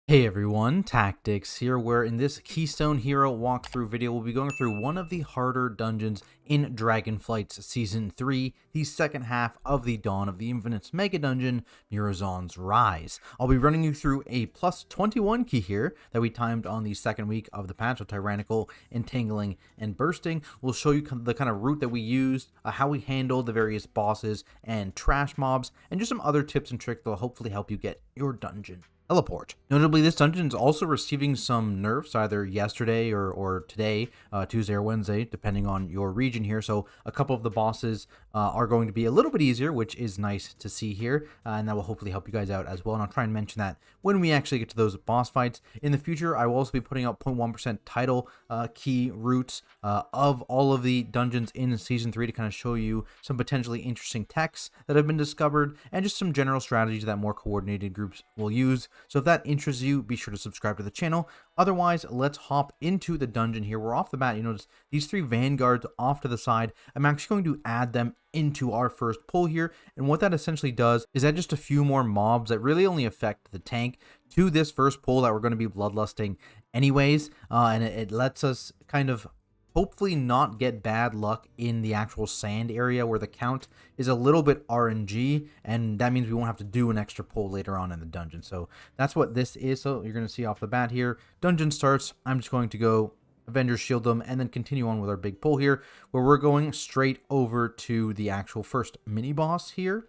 Hey everyone, Tactics here, where in this Keystone Hero walkthrough video, we'll be going through one of the harder dungeons in Dragonflight's Season 3, the second half of the Dawn of the Infinite's Mega Dungeon, Murozond's Rise. I'll be running you through a plus 21 key here that we timed on the second week of the patch of Tyrannical, Entangling, and Bursting. We'll show you the kind of route that we used, how we handled the various bosses and trash mobs, and just some other tips and tricks that will hopefully help you get your dungeon teleport. Notably, this dungeon is also receiving some nerfs either yesterday or today, Tuesday or Wednesday, depending on your region here. So a couple of the bosses are going to be a little bit easier, which is nice to see here, and that will hopefully help you guys out as well. And I'll try and mention that when we actually get to those boss fights. In the future, I will also be putting out 0.1% title key routes of all of the dungeons in Season 3 to kind of show you some potentially interesting techs that have been discovered and just some general strategies that more coordinated groups will use. So if that interests you, be sure to subscribe to the channel. Otherwise, let's hop into the dungeon here. We're off the bat. You notice these three vanguards off to the side. I'm actually going to add them into our first pull here. And what that essentially does is add just a few more mobs that really only affect the tank to this first pull that we're going to be bloodlusting anyways. And it lets us kind of hopefully not get bad luck in the actual sand area where the count is a little bit RNG, and that means we won't have to do an extra pull later on in the dungeon. So that's what this is. So you're going to see off the bat here, dungeon starts. I'm just going to go Avengers shield them and then continue on with our big pull here, where we're going straight over to the actual first mini boss here.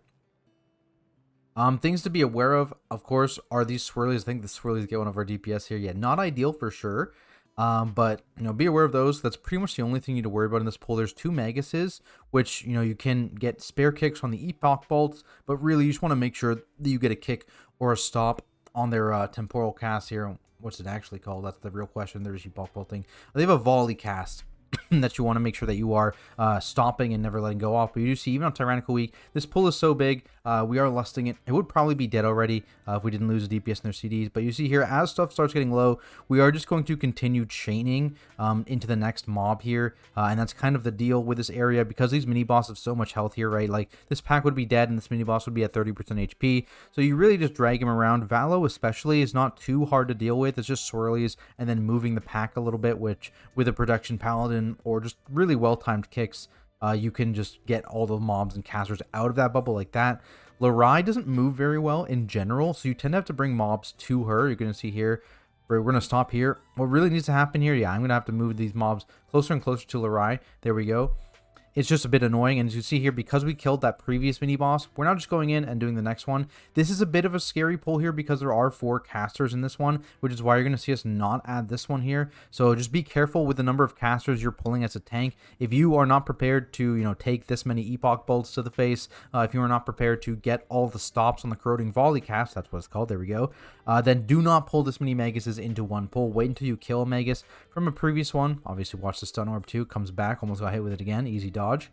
Things to be aware of course, are these swirlies. I think the swirlies get one of our DPS here. Yeah, not ideal for sure. But, be aware of those. That's pretty much the only thing you need to worry about in this pull. There's two Maguses, which, you can get spare kicks on the Epoch Bolts, but really you just want to make sure that you get a kick or a stop on their temporal cast here. What's it actually called? That's the real question. There's Epoch Bolting. They have a volley cast that you want to make sure that you are stopping and never letting go off. But you do see, even on Tyrannical Week, this pull is so big, we are lusting it. It would probably be dead already if we didn't lose a DPS in their CDs. But you see here, as stuff starts getting low, we are just going to continue chaining into the next mob here. And that's kind of the deal with this area, because these mini bosses have so much health here, right? Like, this pack would be dead and this mini boss would be at 30% HP. So you really just drag him around. Valo especially is not too hard to deal with. It's just swirlies and then moving the pack a little bit, which with a production paladin or just really well-timed kicks, you can just get all the mobs and casters out of that bubble like that. Larai doesn't move very well in general, so you tend to have to bring mobs to her. You're going to see here, we're going to stop here. What really needs to happen here, yeah, I'm going to have to move these mobs closer and closer to Larai. There we go. It's just a bit annoying, and as you see here, because we killed that previous mini boss, we're now just going in and doing the next one. This is a bit of a scary pull here because there are 4 casters in this one, which is why you're going to see us not add this one here. So just be careful with the number of casters you're pulling as a tank. If you are not prepared to, take this many Epoch Bolts to the face, if you are not prepared to get all the stops on the corroding volley cast, that's what it's called, there we go, then do not pull this many Maguses into one pull. Wait until you kill a Magus from a previous one. Obviously, watch the stun orb too. Comes back, almost got hit with it again. Easy dodge.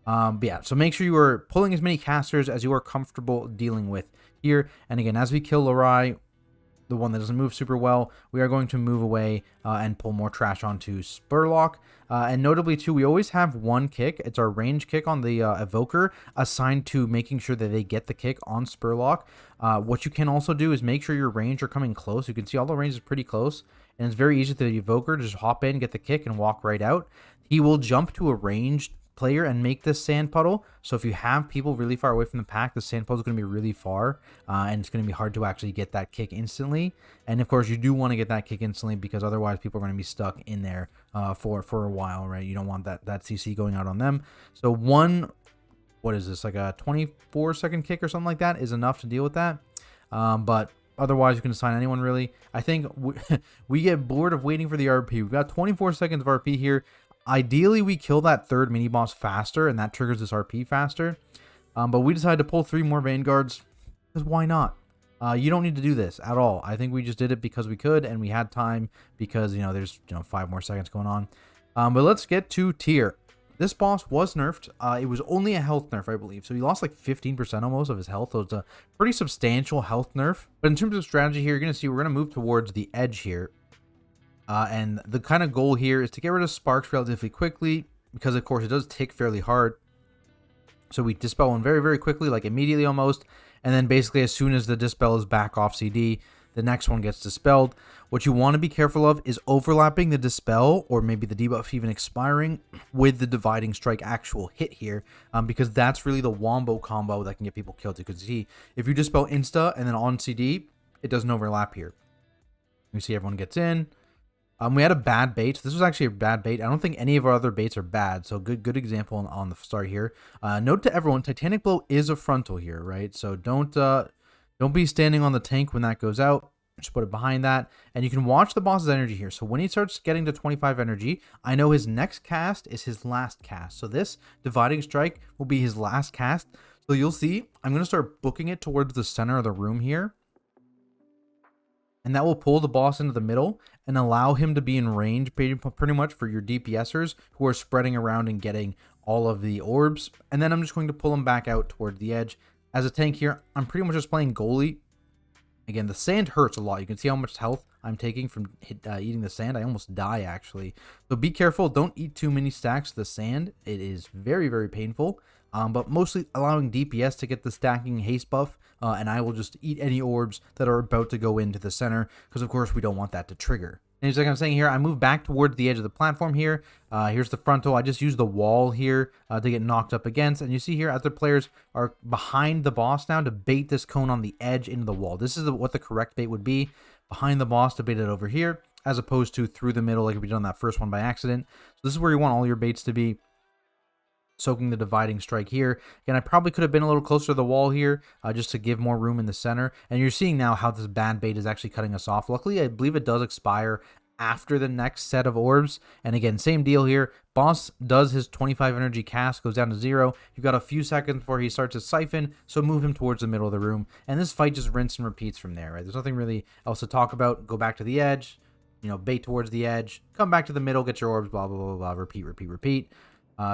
But yeah, so make sure you are pulling as many casters as you are comfortable dealing with here. And again, as we kill Larai, the one that doesn't move super well, we are going to move away and pull more trash onto Spurlock. And notably too, we always have one kick. It's our range kick on the Evoker assigned to making sure that they get the kick on Spurlock. What you can also do is make sure your range are coming close. You can see all the range is pretty close, and it's very easy for the Evoker to just hop in, get the kick, and walk right out. He will jump to a ranged player and make this sand puddle. So if you have people really far away from the pack, the sand puddle is going to be really far, and it's going to be hard to actually get that kick instantly. And of course, you do want to get that kick instantly, because otherwise people are going to be stuck in there for a while, right? You don't want that CC going out on them. So what is this, like a 24-second kick or something like that is enough to deal with that. But otherwise, you can assign anyone really. I think we get bored of waiting for the RP. We've got 24 seconds of RP here. Ideally, we kill that third mini boss faster, and that triggers this RP faster. But we decided to pull 3 more Vanguards, because why not? You don't need to do this at all. I think we just did it because we could, and we had time, because, there's 5 more seconds going on. But let's get to tier. This boss was nerfed. It was only a health nerf, I believe. So he lost like 15% almost of his health. So it's a pretty substantial health nerf. But in terms of strategy here, you're going to see we're going to move towards the edge here. And the kind of goal here is to get rid of sparks relatively quickly, because of course it does tick fairly hard. So we dispel one very, very quickly, like immediately almost. And then basically as soon as the dispel is back off CD, the next one gets dispelled. What you want to be careful of is overlapping the dispel, or maybe the debuff even expiring, with the dividing strike actual hit here, because that's really the wombo combo that can get people killed. Because see, if you dispel insta and then on CD, it doesn't overlap here. You see everyone gets in. We had a bad bait. This was actually a bad bait. I don't think any of our other baits are bad. So good example on the start here. Note to everyone, Titanic Blow is a frontal here, right? So don't be standing on the tank when that goes out. Just put it behind that. And you can watch the boss's energy here. So when he starts getting to 25 energy, I know his next cast is his last cast. So this Dividing Strike will be his last cast. So you'll see, I'm going to start booking it towards the center of the room here. And that will pull the boss into the middle and allow him to be in range pretty much for your DPSers who are spreading around and getting all of the orbs. And then I'm just going to pull him back out toward the edge. As a tank here, I'm pretty much just playing goalie. Again, the sand hurts a lot. You can see how much health I'm taking from eating the sand. I almost die, actually. So be careful. Don't eat too many stacks of the sand. It is very, very painful. But mostly allowing DPS to get the stacking haste buff, and I will just eat any orbs that are about to go into the center, because of course we don't want that to trigger. And just like I'm saying here, I move back towards the edge of the platform here. Here's the frontal. I just use the wall here to get knocked up against, and you see here other players are behind the boss now to bait this cone on the edge into the wall. This is what the correct bait would be, behind the boss to bait it over here, as opposed to through the middle like we did on that first one by accident. So this is where you want all your baits to be. Soaking the Dividing Strike here. Again, I probably could have been a little closer to the wall here just to give more room in the center. And you're seeing now how this bad bait is actually cutting us off. Luckily, I believe it does expire after the next set of orbs. And again, same deal here. Boss does his 25 energy cast, goes down to 0. You've got a few seconds before he starts to siphon, so move him towards the middle of the room. And this fight just rinse and repeats from there, right? There's nothing really else to talk about. Go back to the edge, bait towards the edge, come back to the middle, get your orbs, blah, blah, blah, blah, repeat, repeat, repeat.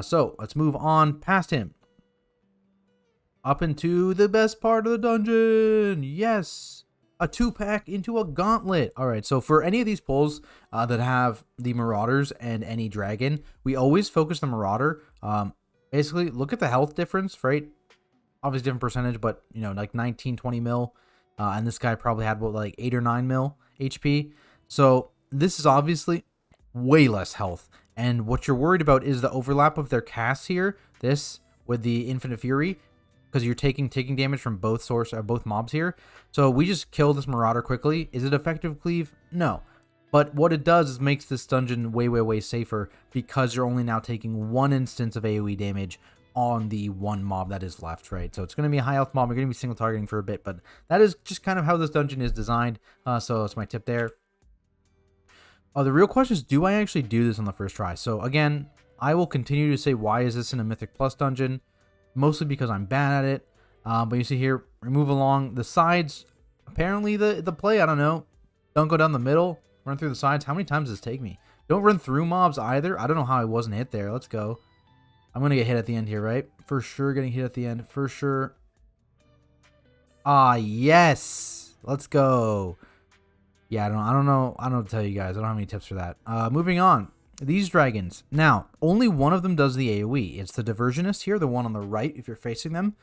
So let's move on past him. Up into the best part of the dungeon. Yes. A 2-pack into a Gauntlet. All right. So for any of these pulls that have the Marauders and any Dragon, we always focus the Marauder. Basically, look at the health difference, right? Obviously different percentage, but, like 19, 20 mil. And this guy probably had, like 8 or 9 mil HP. So this is obviously way less health. And what you're worried about is the overlap of their casts here. This with the Infinite Fury, because you're taking damage from both mobs here. So we just kill this Marauder quickly. Is it effective cleave? No. But what it does is makes this dungeon way, way, way safer, because you're only now taking 1 instance of AoE damage on the 1 mob that is left, right? So it's going to be a high health mob. We're going to be single targeting for a bit, but that is just kind of how this dungeon is designed. So that's my tip there. The real question is, do I actually do this on the first try? So again, I will continue to say, why is this in a Mythic Plus dungeon? Mostly because I'm bad at it. But you see here, remove along the sides. Apparently the play, I don't know. Don't go down the middle. Run through the sides. How many times does this take me? Don't run through mobs either. I don't know how I wasn't hit there. Let's go. I'm going to get hit at the end here, right? For sure getting hit at the end. For sure. Ah, yes. Let's go. Yeah, I don't know what to tell you guys. I don't have any tips for that. Moving on. These dragons. Now, only one of them does the AoE. It's the Diversionist here, the one on the right if you're facing them.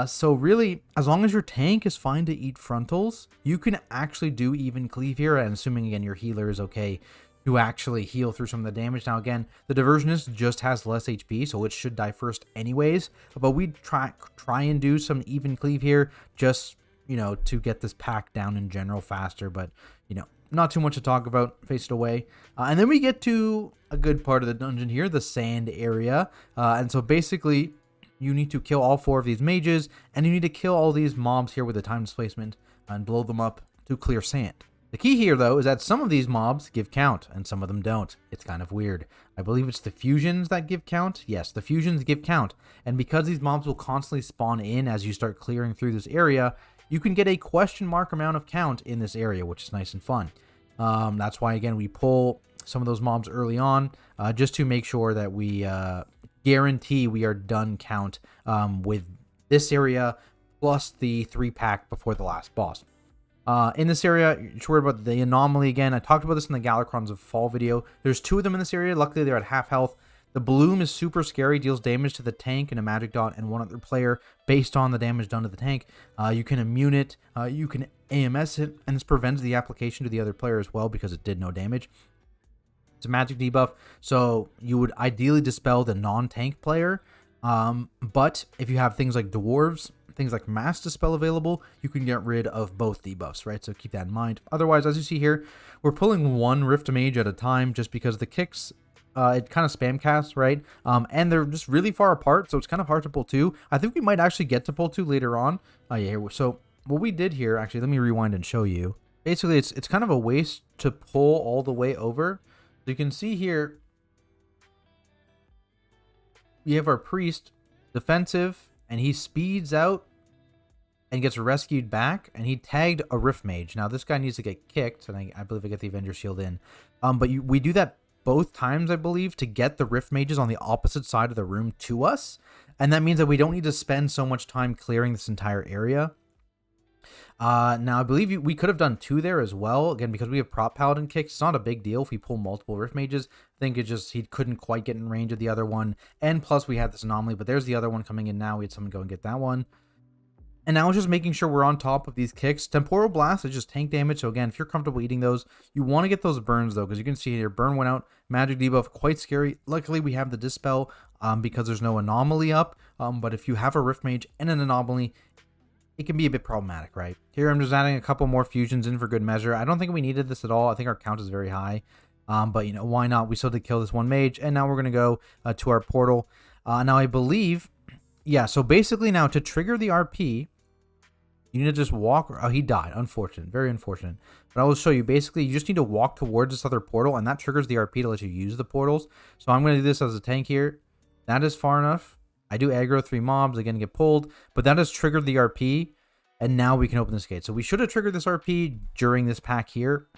So really, as long as your tank is fine to eat frontals, you can actually do even cleave here. And assuming, again, your healer is okay to actually heal through some of the damage. Now, again, the Diversionist just has less HP, so it should die first anyways. But we try and do some even cleave here, just to get this pack down in general faster, but, not too much to talk about. Face it away. And then we get to a good part of the dungeon here, the sand area. And so basically, you need to kill all 4 of these mages, and you need to kill all these mobs here with a time displacement and blow them up to clear sand. The key here, though, is that some of these mobs give count, and some of them don't. It's kind of weird. I believe it's the fusions that give count. Yes, the fusions give count. And because these mobs will constantly spawn in as you start clearing through this area, you can get a question mark amount of count in this area, which is nice and fun. That's why, again, we pull some of those mobs early on, just to make sure that we guarantee we are done count with this area, plus the 3-pack before the last boss. In this area, you're worried about the anomaly again. I talked about this in the Galakrons of Fall video. There's 2 of them in this area. Luckily, they're at half health. The bloom is super scary, deals damage to the tank and a magic dot and one other player based on the damage done to the tank. You can immune it, you can AMS it, and this prevents the application to the other player as well because it did no damage. It's a magic debuff, so you would ideally dispel the non-tank player, but if you have things like dwarves, things like mass dispel available, you can get rid of both debuffs, right? So keep that in mind. Otherwise, as you see here, we're pulling one Rift Mage at a time just because the kicks, it kind of spam casts, right? And they're just really far apart, so it's kind of hard to pull two. I think we might actually get to pull two later on. Yeah, so what we did here, actually, let me rewind and show you. Basically, it's kind of a waste to pull all the way over. So you can see here, we have our priest defensive, and he speeds out and gets rescued back, and he tagged a Rift Mage. Now this guy needs to get kicked, and I believe I get the Avenger Shield in. But we do that both times, I believe, to get the Rift Mages on the opposite side of the room to us, and that means that we don't need to spend so much time clearing this entire area. Now I believe we could have done two there as well, again because we have prop paladin kicks. It's not a big deal if we pull multiple Rift Mages. I think it just, he couldn't quite get in range of the other one, and plus we had this anomaly, but there's the other one coming in now. We had someone go and get that one. And now it's just making sure we're on top of these kicks. Temporal Blast is just tank damage, so again, if you're comfortable eating those, you want to get those burns though, because you can see here, burn went out, magic debuff, quite scary. Luckily we have the dispel because there's no anomaly up, but if you have a Rift Mage and an anomaly, it can be a bit problematic, right? Here I'm just adding a couple more fusions in for good measure. I don't think we needed this at all. I think our count is very high, but you know, why not? We still did kill this one mage, and now we're going to go to our portal. Now I believe, yeah, so basically now to trigger the RP, you need to just walk. Oh, he died. Unfortunate. Very unfortunate. But I will show you. Basically, you just need to walk towards this other portal, and that triggers the RP to let you use the portals. So I'm going to do this as a tank here. That is far enough. I do aggro 3 mobs. Again, get pulled. But that has triggered the RP, and now we can open this gate. So we should have triggered this RP during this pack here.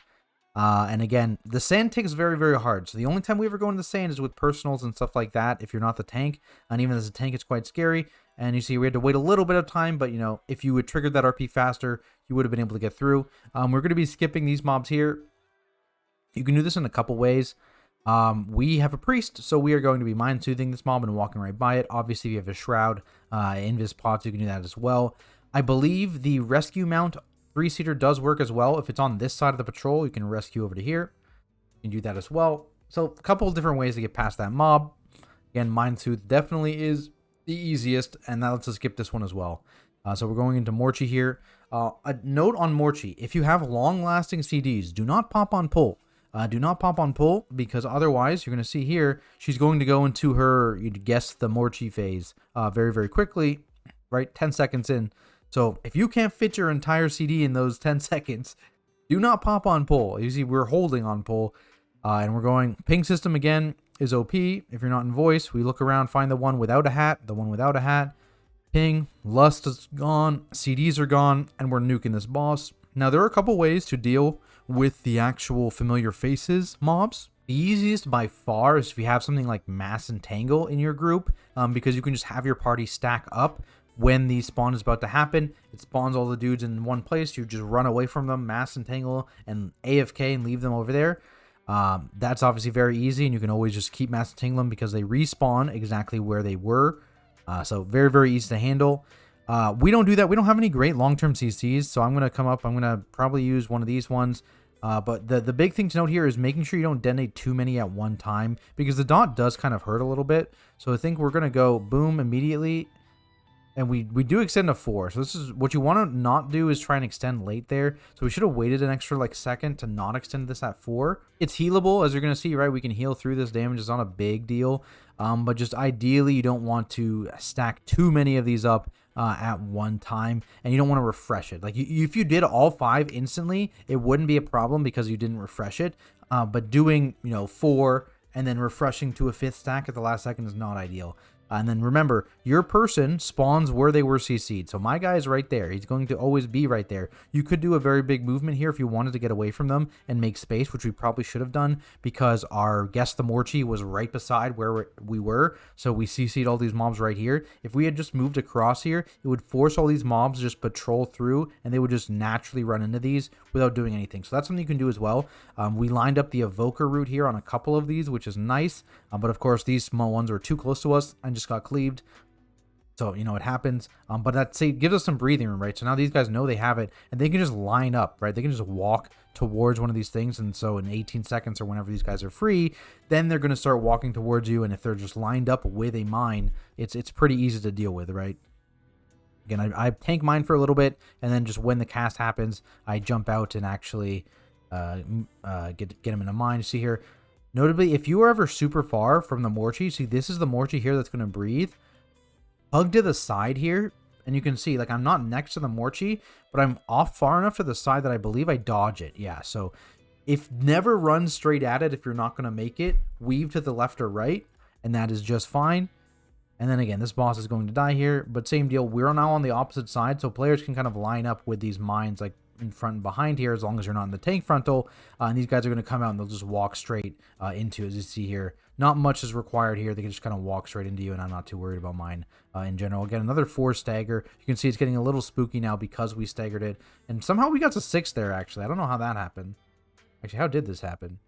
And again, the sand takes very, very hard. So the only time we ever go into the sand is with personals and stuff like that if you're not the tank. And even as a tank, it's quite scary. And you see we had to wait a little bit of time, but you know, if you had triggered that RP faster, you would have been able to get through. We're going to be skipping these mobs here. You can do this in a couple ways. We have a priest, so we are going to be mind soothing this mob and walking right by it. Obviously, if you have a shroud, invis pots, you can do that as well. I believe the rescue mount 3-seater does work as well. If it's on this side of the patrol, you can rescue over to here. You can do that as well. So a couple of different ways to get past that mob. Again, mind soothe definitely is the easiest, and that lets us skip this one as well. So we're going into Morchie here. A note on Morchie: if you have long-lasting CDs, do not pop on pull. Do not pop on pull, because otherwise, you're going to see here, she's going to go into her, you'd guess, the Morchie phase very, very quickly, right? 10 seconds in. So if you can't fit your entire CD in those 10 seconds, do not pop on pull. You see, we're holding on pull, and we're going. Ping system again is OP. If you're not in voice, we look around, find the one without a hat, the one without a hat. Ping, lust is gone, CDs are gone, and we're nuking this boss. Now, there are a couple ways to deal with the actual familiar faces mobs. The easiest by far is if you have something like Mass Entangle in your group, because you can just have your party stack up when the spawn is about to happen. It spawns all the dudes in one place. You just run away from them, Mass Entangle, and AFK and leave them over there. That's obviously very easy, and you can always just keep Mass Entangle them because they respawn exactly where they were. So very, very easy to handle. We don't do that. We don't have any great long-term CCs, so I'm going to come up. I'm going to probably use one of these ones. But the big thing to note here is making sure you don't detonate too many at one time, because the dot does kind of hurt a little bit. So I think we're going to go boom immediately. And we do extend to 4. So this is what you want to not do, is try and extend late there. So we should have waited an extra like second to not extend this at 4. It's healable, as you're going to see, right? We can heal through this damage. It's not a big deal. But just ideally, you don't want to stack too many of these up at one time, and you don't want to refresh it. Like if you did all 5 instantly, it wouldn't be a problem because you didn't refresh it. But doing 4 and then refreshing to a 5th stack at the last second is not ideal. And then remember, your person spawns where they were CC'd. So my guy is right there. He's going to always be right there. You could do a very big movement here if you wanted to get away from them and make space, which we probably should have done because our guest the Morchie was right beside where we were. So we CC'd all these mobs right here. If we had just moved across here, it would force all these mobs to just patrol through and they would just naturally run into these without doing anything. So that's something you can do as well. We lined up the evoker route here on a couple of these, which is nice. But of course, these small ones were too close to us and just got cleaved. So, you know, it happens. But that gives us some breathing room, right? So now these guys know they have it and they can just line up, right? They can just walk towards one of these things. And so in 18 seconds or whenever these guys are free, then they're going to start walking towards you. And if they're just lined up with a mine, it's pretty easy to deal with, right? Again, I tank mine for a little bit. And then just when the cast happens, I jump out and actually get him in a mine. See here. Notably, if you are ever super far from the Morchie, see this is the Morchie here that's going to breathe. Hug to the side here, and you can see, like, I'm not next to the Morchie, but I'm off far enough to the side that I believe I dodge it. Yeah, so if never run straight at it if you're not going to make it. Weave to the left or right, and that is just fine. And then again, this boss is going to die here, but same deal. We're now on the opposite side, so players can kind of line up with these mines, like, in front and behind here, as long as you're not in the tank frontal. And these guys are going to come out and they'll just walk straight into, as you see here. Not much is required here. They can just kind of walk straight into you, and I'm not too worried about mine in general. Again, another 4 stagger. You can see it's getting a little spooky now because we staggered it. And somehow we got to 6 there, actually. I don't know how that happened. Actually, how did this happen?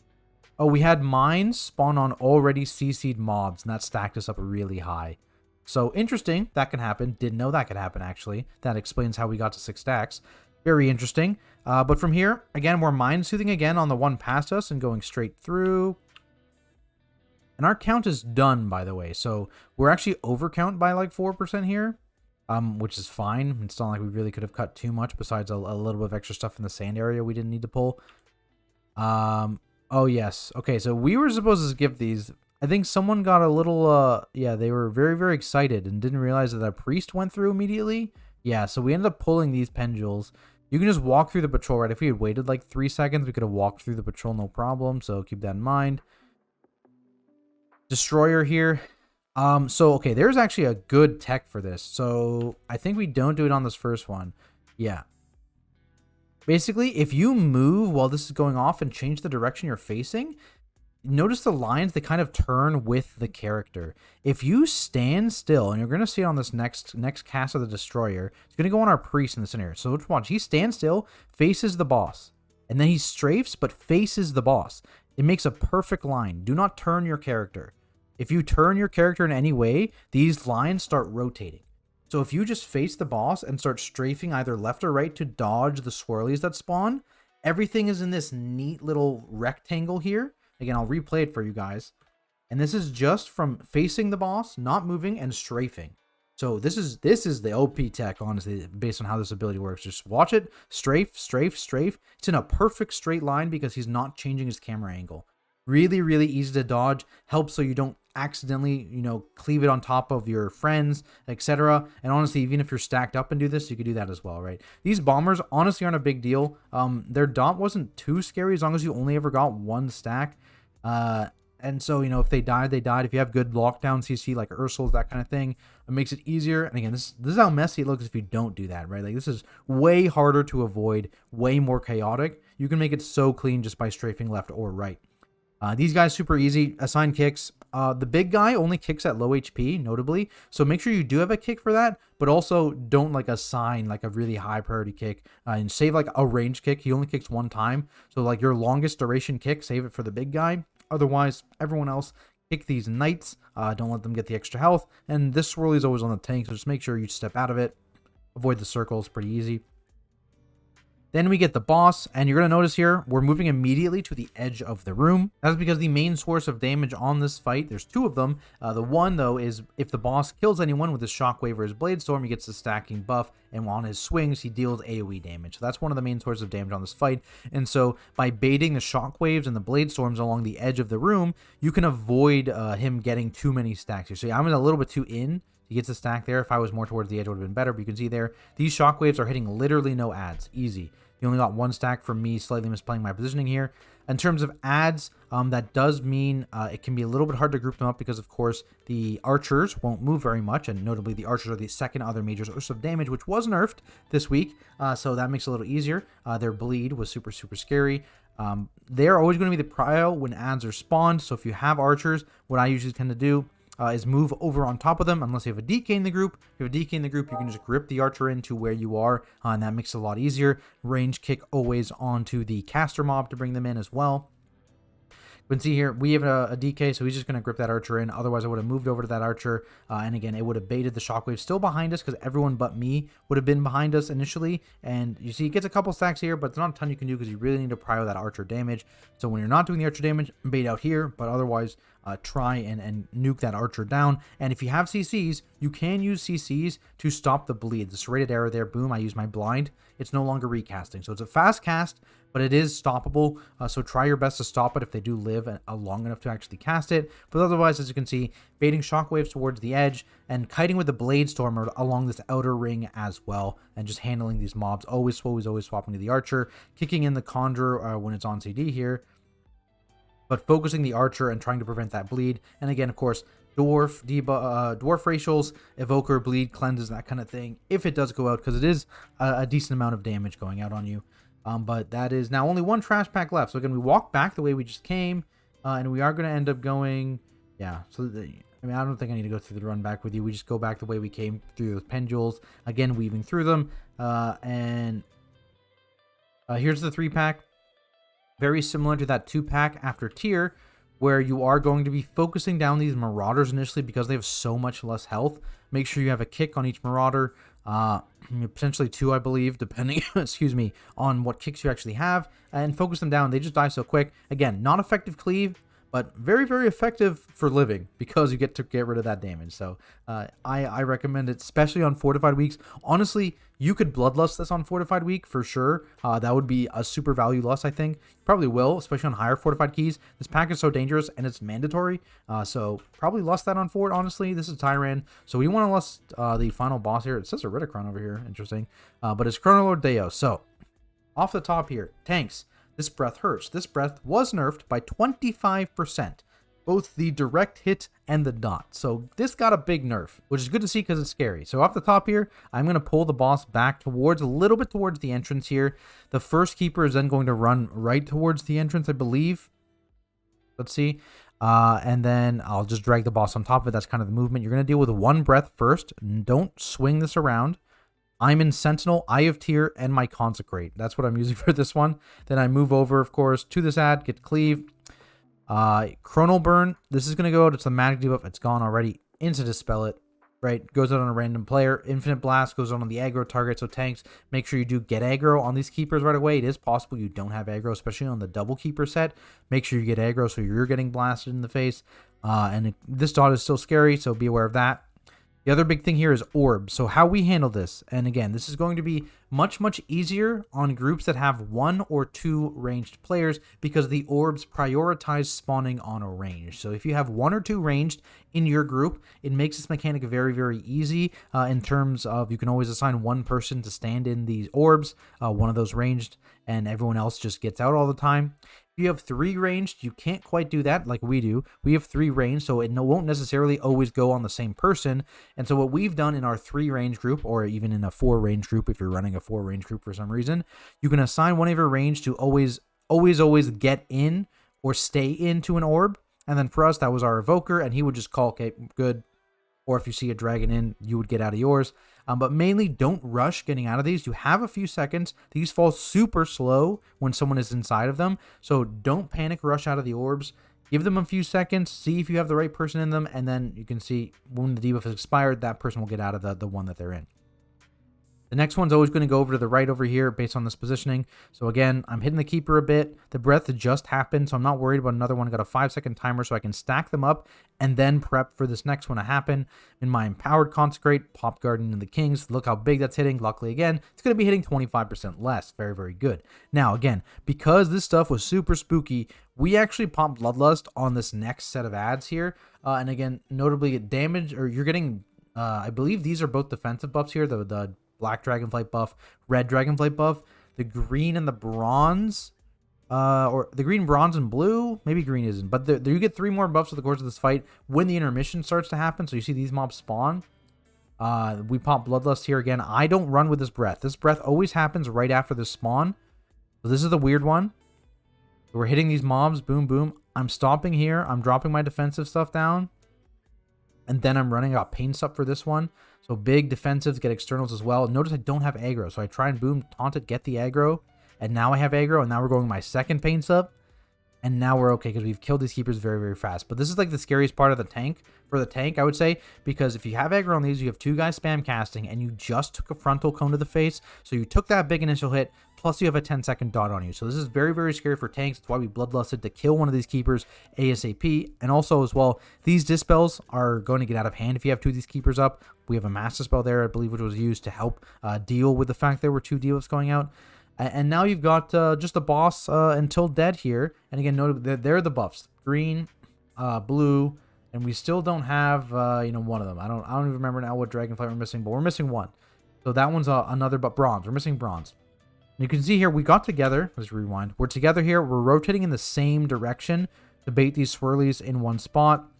Oh, we had mines spawn on already CC'd mobs, and that stacked us up really high. So interesting. That can happen. Didn't know that could happen, actually. That explains how we got to 6 stacks. Very interesting. But from here, again, we're mind soothing again on the one past us and going straight through. And our count is done, by the way. So we're actually overcount by like 4% here, which is fine. It's not like we really could have cut too much besides a little bit of extra stuff in the sand area we didn't need to pull. Oh, yes. Okay, so we were supposed to skip these. I think someone got a little, yeah, they were very, very excited and didn't realize that a priest went through immediately. Yeah, so we ended up pulling these pendulums. You can just walk through the patrol, right? If we had waited like 3 seconds, we could have walked through the patrol, no problem. So keep that in mind. Destroyer here. So, okay, there's actually a good tech for this. So I think we don't do it on this first one. Yeah. Basically, if you move while this is going off and change the direction you're facing, notice the lines, they kind of turn with the character. If you stand still, and you're going to see it on this next cast of the Destroyer, it's going to go on our priest in the center. So let's watch. He stands still, faces the boss, and then he strafes, but faces the boss. It makes a perfect line. Do not turn your character. If you turn your character in any way, these lines start rotating. So if you just face the boss and start strafing either left or right to dodge the swirlies that spawn, everything is in this neat little rectangle here. Again, I'll replay it for you guys. And this is just from facing the boss, not moving, and strafing. So this is the OP tech, honestly, based on how this ability works. Just watch it. Strafe, strafe, strafe. It's in a perfect straight line because he's not changing his camera angle. Really, really easy to dodge. Helps so you don't accidentally, cleave it on top of your friends, etc. And honestly, even if you're stacked up and do this, you could do that as well, right? These bombers honestly aren't a big deal. Their dot wasn't too scary as long as you only ever got 1 stack. And so, if they died, they died. If you have good lockdown CC like Ursul's, that kind of thing, it makes it easier. And again, this is how messy it looks if you don't do that, right? Like, this is way harder to avoid, way more chaotic. You can make it so clean just by strafing left or right. These guys, super easy. Assign kicks. The big guy only kicks at low HP, notably. So make sure you do have a kick for that, but also don't assign a really high priority kick and save a range kick. He only kicks 1 time. So your longest duration kick, save it for the big guy. Otherwise, everyone else, kick these knights. Don't let them get the extra health. And this swirly is always on the tank, so just make sure you step out of it. Avoid the circles, pretty easy. Then we get the boss, and you're going to notice here, we're moving immediately to the edge of the room. That's because the main source of damage on this fight, there's 2 of them. The one, though, is if the boss kills anyone with his shockwave or his blade storm, he gets the stacking buff, and on his swings, he deals AoE damage. So that's one of the main sources of damage on this fight. And so by baiting the shockwaves and the blade storms along the edge of the room, you can avoid him getting too many stacks here. So I'm a little bit too in. He gets a stack there. If I was more towards the edge, it would have been better. But you can see there, these shockwaves are hitting literally no ads. Easy. You only got 1 stack from me slightly misplaying my positioning here. In terms of adds, that does mean it can be a little bit hard to group them up because, of course, the archers won't move very much, and notably the archers are the second other major source of damage, which was nerfed this week, so that makes it a little easier. Their bleed was super, super scary. They're always going to be the prio when adds are spawned, so if you have archers, what I usually tend to do is move over on top of them, unless you have a DK in the group. If you have a DK in the group, you can just grip the archer into where you are, and that makes it a lot easier. Range kick always onto the caster mob to bring them in as well. You can see here, we have a DK, so he's just going to grip that archer in. Otherwise, I would have moved over to that archer, and again, it would have baited the shockwave still behind us, because everyone but me would have been behind us initially. And you see, it gets a couple stacks here, but there's not a ton you can do, because you really need to prio that archer damage. So when you're not doing the archer damage, bait out here, but otherwise, try and nuke that archer down. And if you have CCs, you can use CCs to stop the bleed. The serrated arrow there, boom, I use my blind. It's no longer recasting. So it's a fast cast, but it is stoppable. So try your best to stop it if they do live long enough to actually cast it. But otherwise, as you can see, baiting shockwaves towards the edge and kiting with the blade stormer along this outer ring as well. And just handling these mobs, always swapping to the archer, kicking in the conjure when it's on CD here, but focusing the archer and trying to prevent that bleed. And again, of course, dwarf racials, evoker, bleed, cleanses, that kind of thing, if it does go out, because it is a decent amount of damage going out on you. But that is now only 1 trash pack left. So again, we walk back the way we just came, and we are going to end up going, yeah. So I mean, I don't think I need to go through the run back with you. We just go back the way we came through those pendules, again, weaving through them. And here's the 3-pack. Very similar to that 2-pack after tier, where you are going to be focusing down these marauders initially because they have so much less health. Make sure you have a kick on each marauder, potentially 2, I believe, depending, excuse me, on what kicks you actually have, and focus them down. They just die so quick. Again, not effective cleave, but very, very effective for living because you get to get rid of that damage. So I recommend it, especially on fortified weeks. Honestly, you could bloodlust this on fortified week for sure. That would be a super value lust, I think. Probably will, especially on higher fortified keys. This pack is so dangerous and it's mandatory. So probably lust that on fort, honestly. This is Tyran. So we want to lust the final boss here. It says a Ridicron over here. Interesting. But it's Chronoloord Deo. So off the top here, tanks. This breath hurts. This breath was nerfed by 25%, both the direct hit and the dot. So this got a big nerf, which is good to see because it's scary. So off the top here, I'm going to pull the boss back towards, a little bit towards the entrance here. The first keeper is then going to run right towards the entrance, I believe. Let's see. And then I'll just drag the boss on top of it. That's kind of the movement. You're going to deal with 1 breath first. Don't swing this around. I'm in Sentinel, Eye of Tear, and my Consecrate. That's what I'm using for this one. Then I move over, of course, to this ad, get Cleave. Chronal Burn, this is going to go out. It's the magic debuff. It's gone already. Into Dispel It, right? Goes out on a random player. Infinite Blast goes out on the aggro target. So tanks, make sure you do get aggro on these keepers right away. It is possible you don't have aggro, especially on the double keeper set. Make sure you get aggro so you're getting blasted in the face. This dot is still scary, so be aware of that. The other big thing here is orbs. So how we handle this, and again, this is going to be much, much easier on groups that have 1 or 2 ranged players because the orbs prioritize spawning on a range. So if you have 1 or 2 ranged in your group, it makes this mechanic very, very easy in terms of you can always assign 1 person to stand in these orbs, 1 of those ranged, and everyone else just gets out all the time. If you have 3 ranged, you can't quite do that like we do. We have 3 ranged, so it won't necessarily always go on the same person. And so what we've done in our 3 range group, or even in a 4 range group, if you're running a 4 range group for some reason, you can assign one of your range to always get in or stay into an orb. And then for us, that was our evoker, and he would just call, okay, good. Or if you see a dragon in, you would get out of yours. But mainly, don't rush getting out of these. You have a few seconds. These fall super slow when someone is inside of them. So don't panic rush out of the orbs. Give them a few seconds. See if you have the right person in them. And then you can see when the debuff is expired, that person will get out of the one that they're in. The next one's always going to go over to the right over here based on this positioning. So again, I'm hitting the keeper a bit. The breath just happened, so I'm not worried about another one. I got a 5-second timer so I can stack them up and then prep for this next one to happen. In my Empowered Consecrate, Pop Garden and the Kings. Look how big that's hitting. Luckily, again, it's going to be hitting 25% less. Very, very good. Now, again, because this stuff was super spooky, we actually popped Bloodlust on this next set of ads here. And again, notably damage, or you're getting, I believe these are both defensive buffs here. The Black Dragonflight buff, Red Dragonflight buff. the green and the bronze. Or the green, bronze, and blue. Maybe green isn't. But you get 3 more buffs over the course of this fight when the intermission starts to happen. So you see these mobs spawn. We pop Bloodlust here again. I don't run with this breath. This breath always happens right after the spawn. So this is the weird one. We're hitting these mobs. Boom, boom. I'm stopping here. I'm dropping my defensive stuff down. And then I'm running out Pain Sup for this one. So big defensives get externals as well. Notice I don't have aggro. So I try and boom, taunt it, get the aggro. And now I have aggro, and now we're going my second Pain Sup. And now we're okay because we've killed these keepers very, very fast. But this is like the scariest part of the tank, for the tank, I would say, because if you have aggro on these, you have 2 guys spam casting, and you just took a frontal cone to the face. So you took that big initial hit, plus you have a 10-second dot on you. So this is very, very scary for tanks. That's why we bloodlusted to kill one of these keepers ASAP. And also as well, these dispels are going to get out of hand if you have 2 of these keepers up. We have a master spell there, I believe, which was used to help deal with the fact there were 2 debuffs going out. And now you've got just the boss until dead here. And again, note that they're the buffs: green, blue, and we still don't have one of them. I don't even remember now what Dragonflight we're missing, but we're missing one. So that one's another, but bronze. We're missing bronze. And you can see here we got together. Let's rewind. We're together here. We're rotating in the same direction to bait these swirlies in one spot.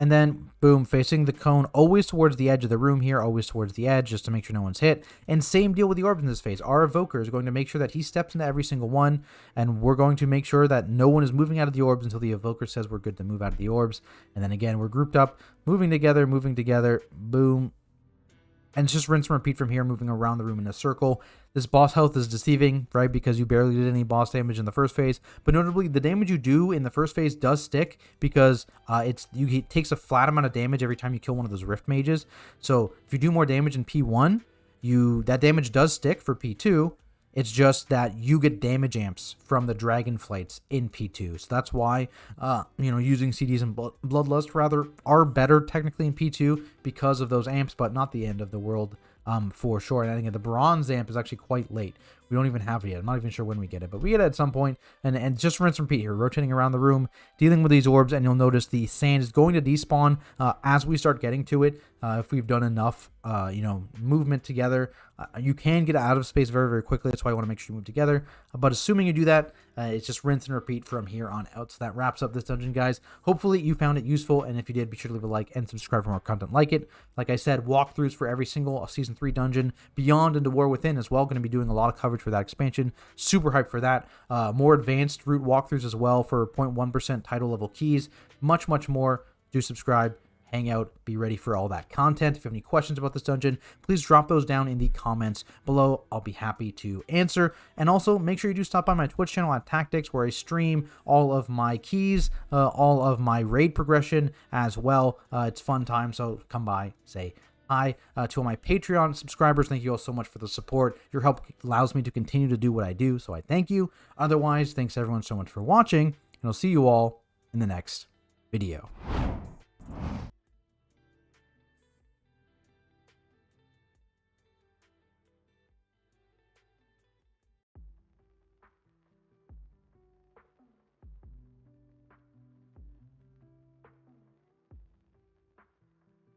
And then, boom, facing the cone, always towards the edge of the room here, always towards the edge, just to make sure no one's hit. And same deal with the orbs in this phase. Our evoker is going to make sure that he steps into every single one, and we're going to make sure that no one is moving out of the orbs until the evoker says we're good to move out of the orbs. And then again, we're grouped up, moving together, boom. And it's just rinse and repeat from here, moving around the room in a circle. This boss health is deceiving, right? Because you barely did any boss damage in the first phase. But notably, the damage you do in the first phase does stick because it takes a flat amount of damage every time you kill one of those Rift Mages. So if you do more damage in P1, that damage does stick for P2. It's just that you get damage amps from the Dragonflights in P2. So that's why, using CDs and Bloodlust rather are better technically in P2 because of those amps, but not the end of the world for sure. And I think the bronze amp is actually quite late. We don't even have it yet. I'm not even sure when we get it, but we get it at some point. And just rinse and repeat here, rotating around the room, dealing with these orbs, and you'll notice the sand is going to despawn as we start getting to it. If we've done enough, movement together, you can get out of space very, very quickly. That's why I want to make sure you move together. But assuming you do that, it's just rinse and repeat from here on out. So that wraps up this dungeon, guys. Hopefully you found it useful, and if you did, be sure to leave a like and subscribe for more content like it. Like I said, walkthroughs for every single Season 3 dungeon, Beyond into War Within as well. Going to be doing a lot of coverage for that expansion. Super hyped for that. More advanced route walkthroughs as well for 0.1% title level keys. Much, much more. Do subscribe. Hang out, be ready for all that content. If you have any questions about this dungeon, please drop those down in the comments below. I'll be happy to answer. And also, make sure you do stop by my Twitch channel at Tactics, where I stream all of my keys, all of my raid progression as well. It's fun time, so come by, say hi. To all my Patreon subscribers, thank you all so much for the support. Your help allows me to continue to do what I do, so I thank you. Otherwise, thanks everyone so much for watching, and I'll see you all in the next video.